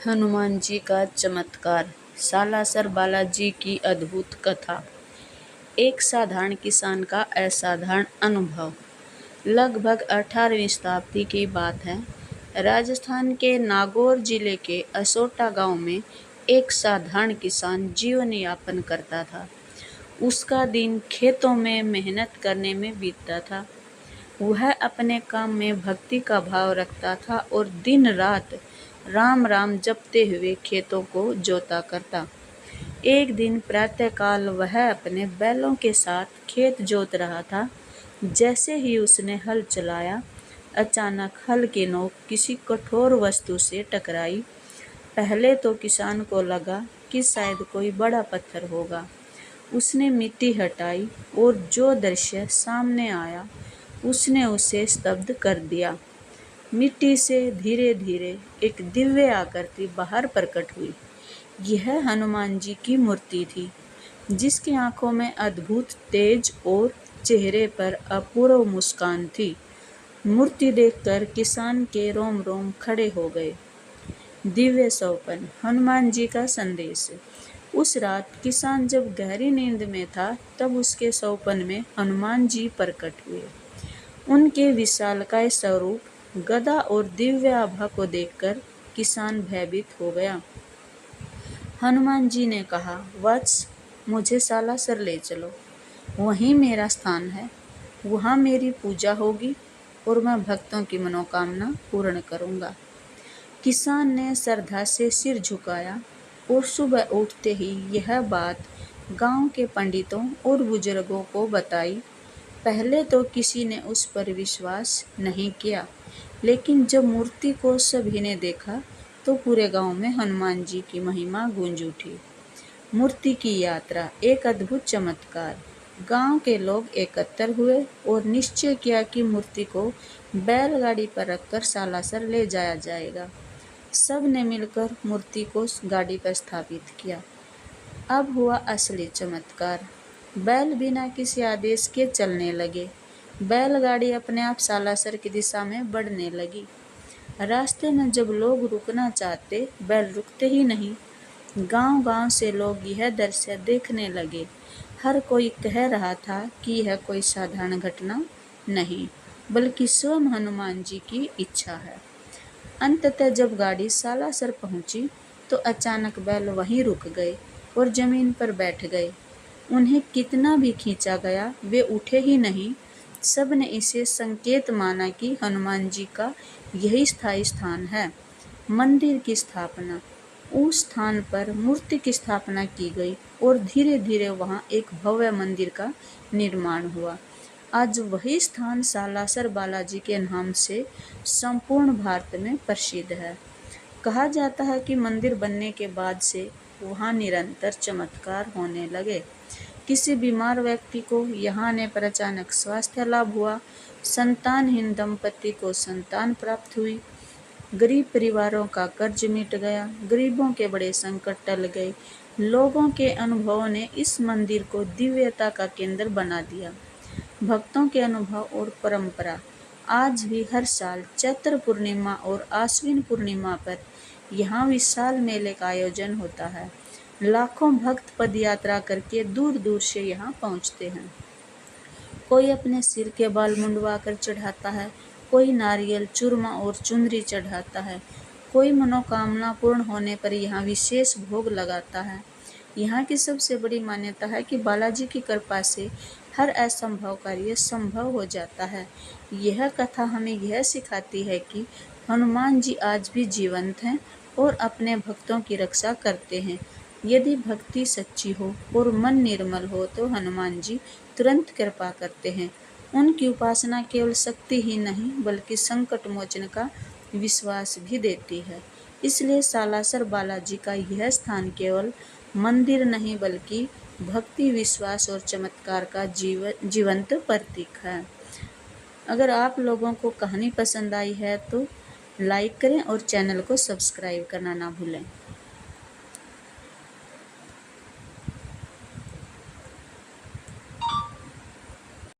हनुमान जी का चमत्कार। सालासर बालाजी की अद्भुत कथा। एक साधारण किसान का असाधारण अनुभव। लगभग 18वीं शताब्दी की बात है। राजस्थान के नागौर जिले के असोटा गांव में एक साधारण किसान जीवन यापन करता था। उसका दिन खेतों में मेहनत करने में बीतता था। वह अपने काम में भक्ति का भाव रखता था और दिन रात राम राम जपते हुए खेतों को जोता करता। एक दिन प्रातःकाल वह अपने बैलों के साथ खेत जोत रहा था। जैसे ही उसने हल चलाया, अचानक हल की नोक किसी कठोर वस्तु से टकराई। पहले तो किसान को लगा कि शायद कोई बड़ा पत्थर होगा। उसने मिट्टी हटाई और जो दृश्य सामने आया उसने उसे स्तब्ध कर दिया। मिट्टी से धीरे धीरे एक दिव्य आकृति बाहर प्रकट हुई। यह हनुमान जी की मूर्ति थी, जिसकी आंखों में अद्भुत तेज और चेहरे पर अपूर्व मुस्कान थी। मूर्ति देखकर किसान के रोम रोम खड़े हो गए। दिव्य स्वप्न। हनुमान जी का संदेश। उस रात किसान जब गहरी नींद में था, तब उसके स्वप्न में हनुमान जी प्रकट हुए। उनके विशालकाय स्वरूप, गदा और दिव्य आभा को देखकर किसान भयभीत हो गया। हनुमान जी ने कहा, वत्स, मुझे सालासर ले चलो। वहीं मेरा स्थान है। वहां मेरी पूजा होगी और मैं भक्तों की मनोकामना पूर्ण करूंगा। किसान ने श्रद्धा से सिर झुकाया और सुबह उठते ही यह बात गांव के पंडितों और बुजुर्गों को बताई। पहले तो किसी ने उस पर विश्वास नहीं किया, लेकिन जब मूर्ति को सभी ने देखा तो पूरे गांव में हनुमान जी की महिमा गूंज उठी। मूर्ति की यात्रा। एक अद्भुत चमत्कार। गांव के लोग एकत्र हुए और निश्चय किया कि मूर्ति को बैलगाड़ी पर रखकर सालासर ले जाया जाएगा। सब ने मिलकर मूर्ति को गाड़ी पर स्थापित किया। अब हुआ असली चमत्कार। बैल बिना किसी आदेश के चलने लगे। बैलगाड़ी अपने आप सालासर की दिशा में बढ़ने लगी। रास्ते में जब लोग रुकना चाहते, बैल रुकते ही नहीं। गांव-गांव से लोग यह दृश्य देखने लगे। हर कोई कह रहा था कि यह कोई साधारण घटना नहीं, बल्कि स्वयं हनुमान जी की इच्छा है। अंततः जब गाड़ी सालासर पहुंची, तो अचानक बैल वहीं रुक गए और जमीन पर बैठ गए। उन्हें कितना भी खींचा गया, वे उठे ही नहीं। सब ने इसे संकेत माना कि हनुमान जी का यही स्थायी स्थान है। मंदिर की स्थापना। उस स्थान पर मूर्ति की स्थापना की गई और धीरे धीरे वहां एक भव्य मंदिर का निर्माण हुआ। आज वही स्थान सालासर बालाजी के नाम से संपूर्ण भारत में प्रसिद्ध है। कहा जाता है कि मंदिर बनने के बाद से वहां निरंतर चमत्कार होने लगे। किसी बीमार व्यक्ति को यहाँ आने पर अचानक स्वास्थ्य लाभ हुआ। संतानहीन दंपति को संतान प्राप्त हुई। गरीब परिवारों का कर्ज मिट गया। गरीबों के बड़े संकट टल गए। लोगों के अनुभवों ने इस मंदिर को दिव्यता का केंद्र बना दिया। भक्तों के अनुभव और परंपरा। आज भी हर साल चैत्र पूर्णिमा और आश्विन पूर्णिमा पर यहाँ विशाल मेले का आयोजन होता है। लाखों भक्त पदयात्रा करके दूर दूर से यहाँ पहुँचते हैं। कोई अपने सिर के बाल मुंडवा कर चढ़ाता है, कोई नारियल, चूरमा और चुनरी चढ़ाता है, कोई मनोकामना पूर्ण होने पर यहाँ विशेष भोग लगाता है। यहाँ की सबसे बड़ी मान्यता है कि बालाजी की कृपा से हर असंभव कार्य संभव हो जाता है। यह कथा हमें यह सिखाती है कि हनुमान जी आज भी जीवंत हैं और अपने भक्तों की रक्षा करते हैं। यदि भक्ति सच्ची हो और मन निर्मल हो तो हनुमान जी तुरंत कृपा करते हैं। उनकी उपासना केवल शक्ति ही नहीं, बल्कि संकट मोचन का विश्वास भी देती है। इसलिए सालासर बालाजी का यह स्थान केवल मंदिर नहीं, बल्कि भक्ति, विश्वास और चमत्कार का जीवंत प्रतीक है। अगर आप लोगों को कहानी पसंद आई है तो लाइक करें और चैनल को सब्सक्राइब करना ना भूलें।